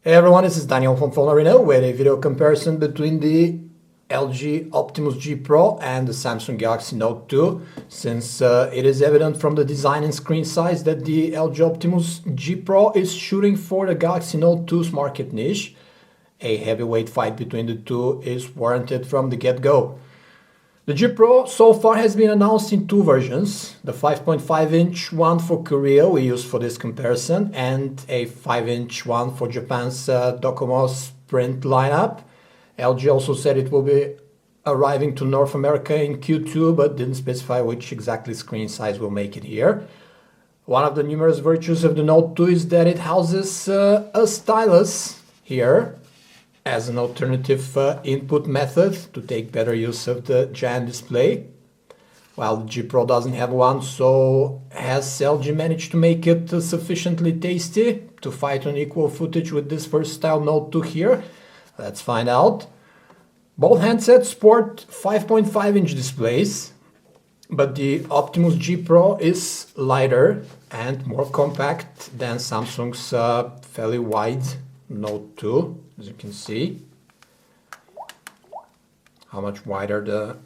Hey everyone, this is Daniel from PhoneArena with a video comparison between the LG Optimus G Pro and the Samsung Galaxy Note 2, since it is evident from the design and screen size that the LG Optimus G Pro is shooting for the Galaxy Note 2's market niche. A heavyweight fight between the two is warranted from the get-go. The G Pro so far has been announced in two versions, the 5.5-inch one for Korea we use for this comparison, and a 5-inch one for Japan's Docomo Sprint lineup. LG also said it will be arriving to North America in Q2, but didn't specify which exactly screen size will make it here. One of the numerous virtues of the Note 2 is that it houses a stylus here as an alternative input method to take better use of the giant display, while the G Pro doesn't have one. So has LG managed to make it sufficiently tasty to fight on equal footage with this versatile Note 2 here? Let's find out. Both handsets sport 5.5-inch displays, but the Optimus G Pro is lighter and more compact than Samsung's fairly wide Note 2. As you can see, how much wider the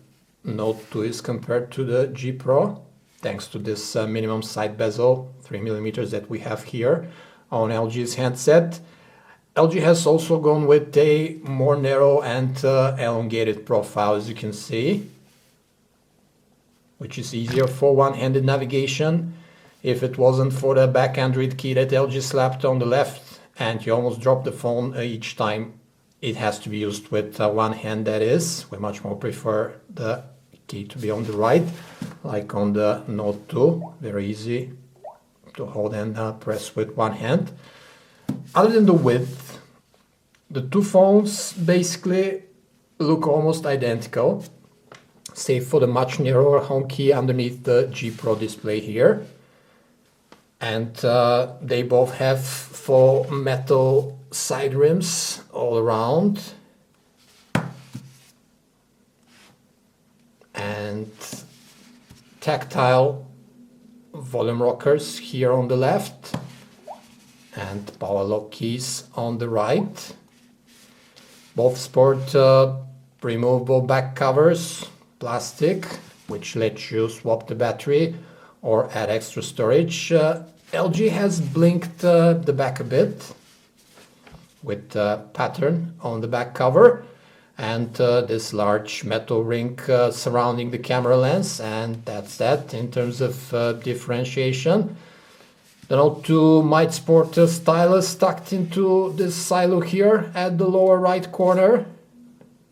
Note 2 is compared to the G Pro, thanks to this minimum side bezel, 3mm, that we have here on LG's handset. LG has also gone with a more narrow and elongated profile, as you can see, which is easier for one-handed navigation. If it wasn't for the back Android key that LG slapped on the left, and you almost drop the phone each time it has to be used with one hand, that is. We much more prefer the key to be on the right, like on the Note 2. Very easy to hold and press with one hand. Other than the width, the two phones basically look almost identical, save for the much narrower home key underneath the G Pro display here. And they both have faux metal side rims all around, and tactile volume rockers here on the left, and power lock keys on the right. Both sport removable back covers, plastic, which lets you swap the battery or add extra storage. LG has blinked the back a bit with a pattern on the back cover, and this large metal ring surrounding the camera lens, and that's that in terms of differentiation. The Note 2 might sport a stylus tucked into this silo here at the lower right corner,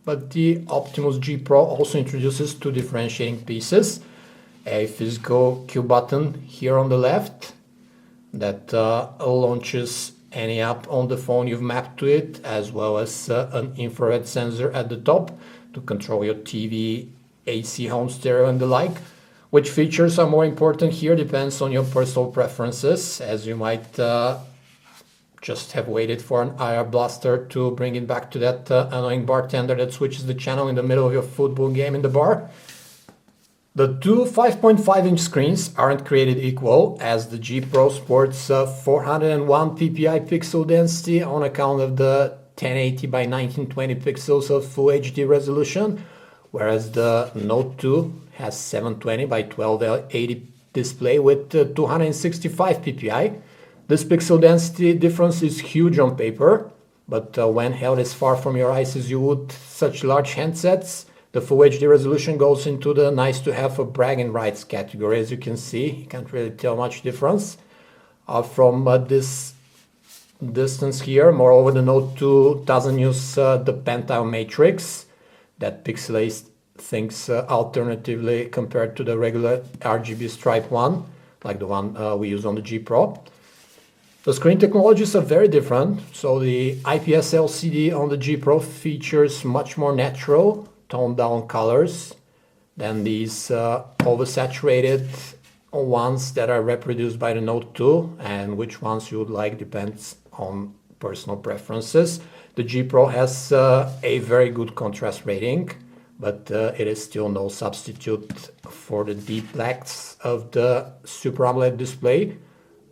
but the Optimus G Pro also introduces two differentiating pieces. A physical Q button here on the left that launches any app on the phone you've mapped to it, as well as an infrared sensor at the top to control your TV, AC, home stereo and the like. Which features are more important here depends on your personal preferences, as you might just have waited for an IR blaster to bring it back to that annoying bartender that switches the channel in the middle of your football game in the bar. The two 5.5-inch screens aren't created equal, as the G Pro sports 401 ppi pixel density on account of the 1080 by 1920 pixels of Full HD resolution, whereas the Note 2 has 720 by 1280 display with 265 ppi. This pixel density difference is huge on paper, but when held as far from your eyes as you would such large handsets, the Full HD resolution goes into the nice to have for bragging rights category. As you can see, you can't really tell much difference from this distance here. Moreover, the Note 2 doesn't use the pentile matrix that pixelates things alternatively compared to the regular RGB stripe one, like the one we use on the G Pro. The screen technologies are very different. So the IPS LCD on the G Pro features much more natural, toned down colors than these oversaturated ones that are reproduced by the Note 2, and which ones you would like depends on personal preferences. The G Pro has a very good contrast rating, but it is still no substitute for the deep blacks of the Super AMOLED display,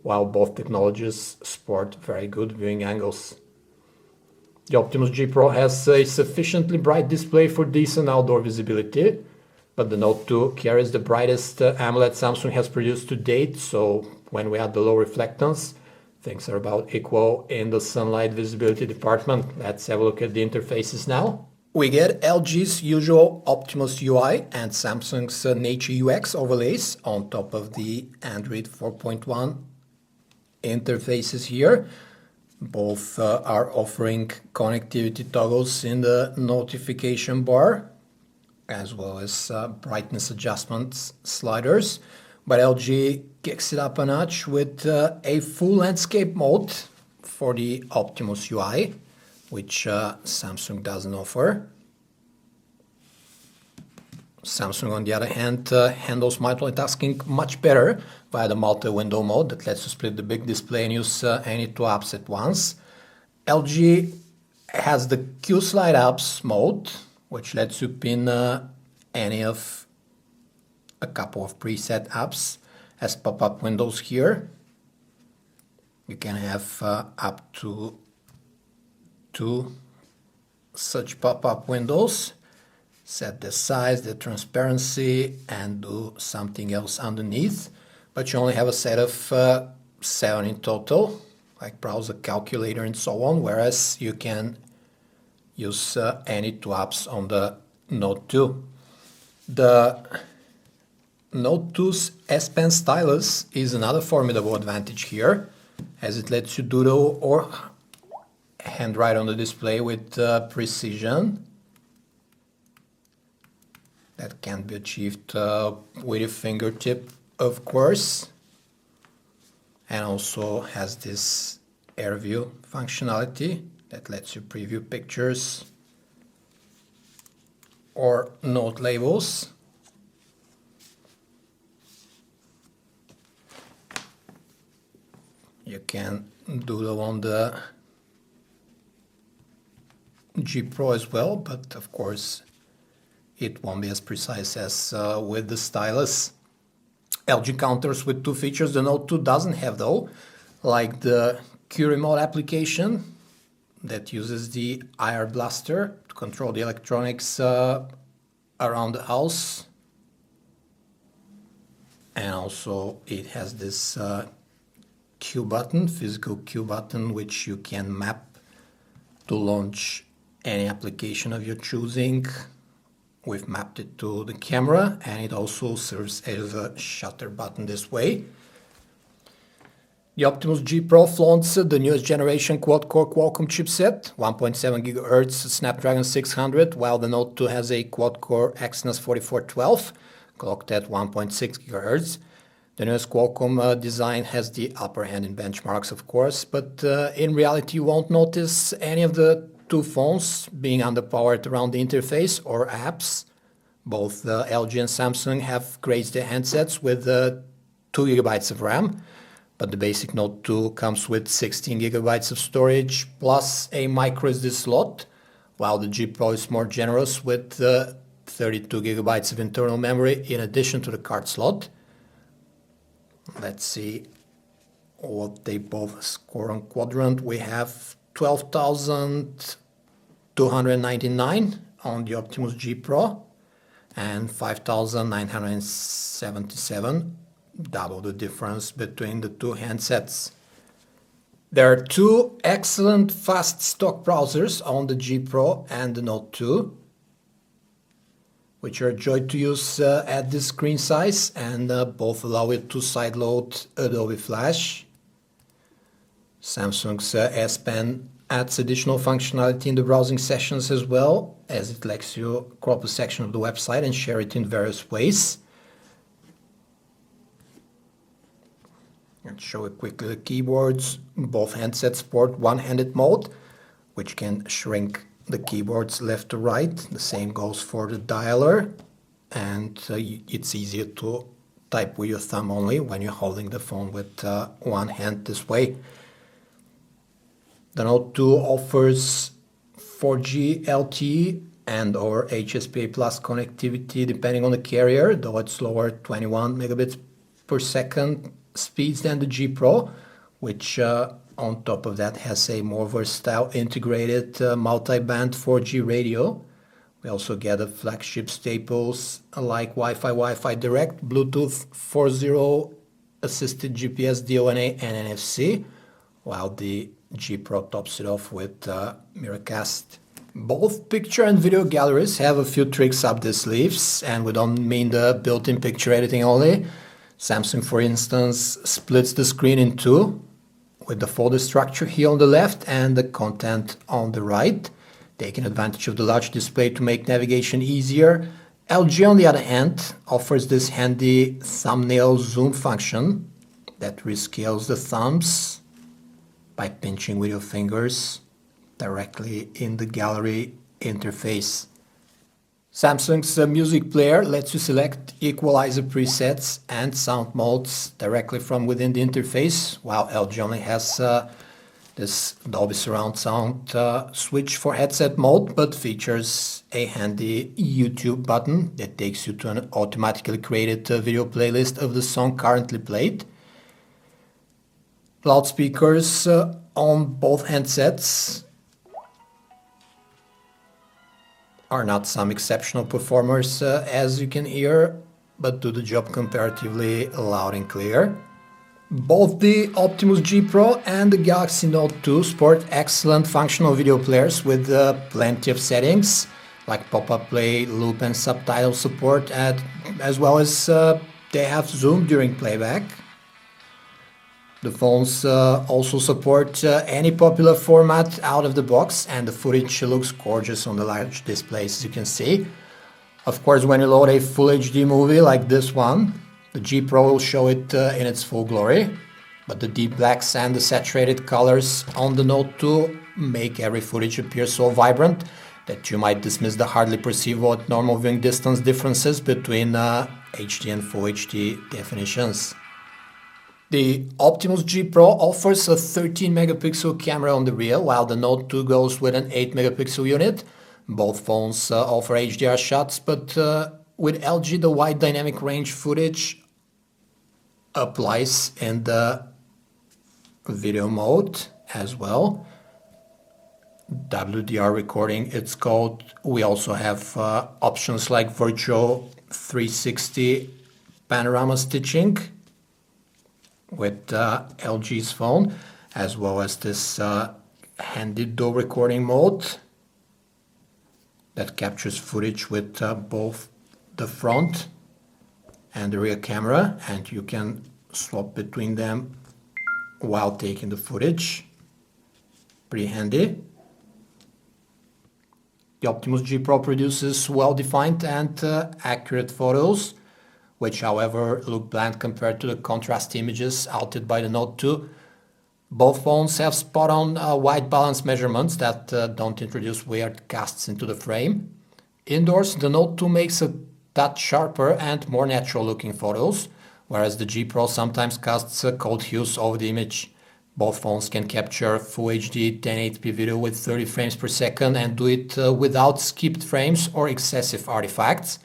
while both technologies sport very good viewing angles. The Optimus G Pro has a sufficiently bright display for decent outdoor visibility, but the Note 2 carries the brightest AMOLED Samsung has produced to date, so when we add the low reflectance, things are about equal in the sunlight visibility department. Let's have a look at the interfaces now. We get LG's usual Optimus UI and Samsung's Nature UX overlays on top of the Android 4.1 interfaces here. Both are offering connectivity toggles in the notification bar, as well as brightness adjustment sliders. But LG kicks it up a notch with a full landscape mode for the Optimus UI, which Samsung doesn't offer. Samsung, on the other hand, handles multitasking much better via the multi-window mode that lets you split the big display and use any two apps at once. LG has the Q Slide Apps mode, which lets you pin any of a couple of preset apps as pop-up windows here. You can have up to 2 such pop-up windows. Set the size, the transparency, and do something else underneath. But you only have a set of 7 in total, like browser, calculator, and so on, whereas you can use any two apps on the Note 2. The Note 2's S Pen stylus is another formidable advantage here, as it lets you doodle or handwrite on the display with precision. That can be achieved with your fingertip, of course, and also has this air view functionality that lets you preview pictures or note labels. You can doodle on the G Pro as well, but of course it won't be as precise as with the stylus. LG counters with 2 features the Note 2 doesn't have though, like the Q Remote application that uses the IR Blaster to control the electronics around the house. And also it has this Q button, physical Q button, which you can map to launch any application of your choosing. We've mapped it to the camera, and it also serves as a shutter button this way. The Optimus G Pro flaunts the newest generation quad-core Qualcomm chipset, 1.7 GHz Snapdragon 600, while the Note 2 has a quad-core Exynos 4412, clocked at 1.6 GHz. The newest Qualcomm design has the upper hand in benchmarks, of course, but in reality you won't notice any of the 2 phones being underpowered around the interface or apps. Both LG and Samsung have graced their handsets with 2 GB of RAM, but the basic Note 2 comes with 16 GB of storage plus a microSD slot, while the G Pro is more generous with 32 GB of internal memory in addition to the card slot. Let's see what they both score on Quadrant. We have 12,299 on the Optimus G Pro and 5,977, double the difference between the 2 handsets. There are 2 excellent fast stock browsers on the G Pro and the Note 2, which are a joy to use at this screen size, and both allow you to sideload Adobe Flash. Samsung's S Pen adds additional functionality in the browsing sessions as well, as it lets you crop a section of the website and share it in various ways. Let's show you quickly the keyboards. Both handsets support one-handed mode, which can shrink the keyboards left to right. The same goes for the dialer, and it's easier to type with your thumb only when you're holding the phone with one hand this way. The Note 2 offers 4G LTE and or HSPA Plus connectivity depending on the carrier, though it's slower 21 megabits per second speeds than the G Pro, which on top of that has a more versatile integrated multi-band 4G radio. We also get the flagship staples like Wi-Fi Direct, Bluetooth 4.0 assisted GPS, DONA and NFC, while the G Pro tops it off with Miracast. Both picture and video galleries have a few tricks up their sleeves, and we don't mean the built-in picture editing only. Samsung, for instance, splits the screen in two, with the folder structure here on the left and the content on the right, taking advantage of the large display to make navigation easier. LG, on the other hand, offers this handy thumbnail zoom function that rescales the thumbs by pinching with your fingers directly in the gallery interface. Samsung's music player lets you select equalizer presets and sound modes directly from within the interface, while LG only has this Dolby Surround sound switch for headset mode, but features a handy YouTube button that takes you to an automatically created video playlist of the song currently played. Loudspeakers on both handsets are not some exceptional performers, as you can hear, but do the job comparatively loud and clear. Both the Optimus G Pro and the Galaxy Note 2 sport excellent functional video players with plenty of settings, like pop-up play, loop and subtitle support, as well as they have zoom during playback. The phones also support any popular format out of the box, and the footage looks gorgeous on the large displays, as you can see. Of course, when you load a Full HD movie like this one, the G Pro will show it in its full glory, but the deep blacks and the saturated colors on the Note 2 make every footage appear so vibrant that you might dismiss the hardly perceivable at normal viewing distance differences between HD and Full HD definitions. The Optimus G Pro offers a 13 megapixel camera on the rear, while the Note 2 goes with an 8 megapixel unit. Both phones offer HDR shots, but with LG the wide dynamic range footage applies in the video mode as well. WDR recording, it's called. We also have options like virtual 360 panorama stitching with LG's phone, as well as this handy dual recording mode that captures footage with both the front and the rear camera, and you can swap between them while taking the footage. Pretty handy. The Optimus G Pro produces well-defined and accurate photos, which however look bland compared to the contrast images outed by the Note 2. Both phones have spot-on white balance measurements that don't introduce weird casts into the frame. Indoors, the Note 2 makes a touch sharper and more natural looking photos, whereas the G Pro sometimes casts cold hues over the image. Both phones can capture Full HD 1080p video with 30 frames per second and do it without skipped frames or excessive artifacts.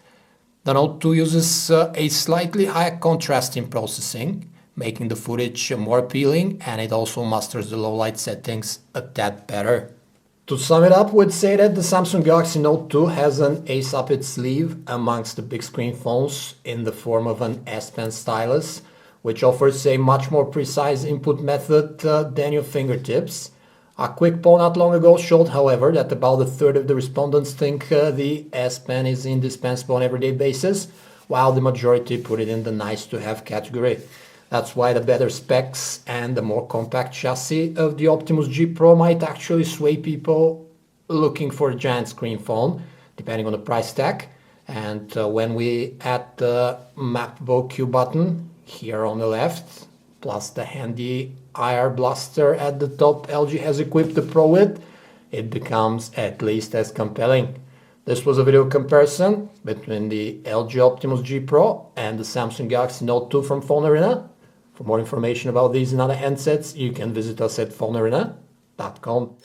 The Note 2 uses a slightly higher contrast in processing, making the footage more appealing, and it also masters the low light settings a tad better. To sum it up, we'd say that the Samsung Galaxy Note 2 has an ace up its sleeve amongst the big screen phones in the form of an S Pen stylus, which offers a much more precise input method than your fingertips. A quick poll not long ago showed, however, that about a third of the respondents think the S Pen is indispensable on an everyday basis, while the majority put it in the nice-to-have category. That's why the better specs and the more compact chassis of the Optimus G Pro might actually sway people looking for a giant screen phone, depending on the price tag. And when we add the mappable Q button here on the left, plus the handy IR blaster at the top LG has equipped the Pro with, it becomes at least as compelling. This was a video comparison between the LG Optimus G Pro and the Samsung Galaxy Note 2 from PhoneArena. For more information about these and other handsets, you can visit us at PhoneArena.com.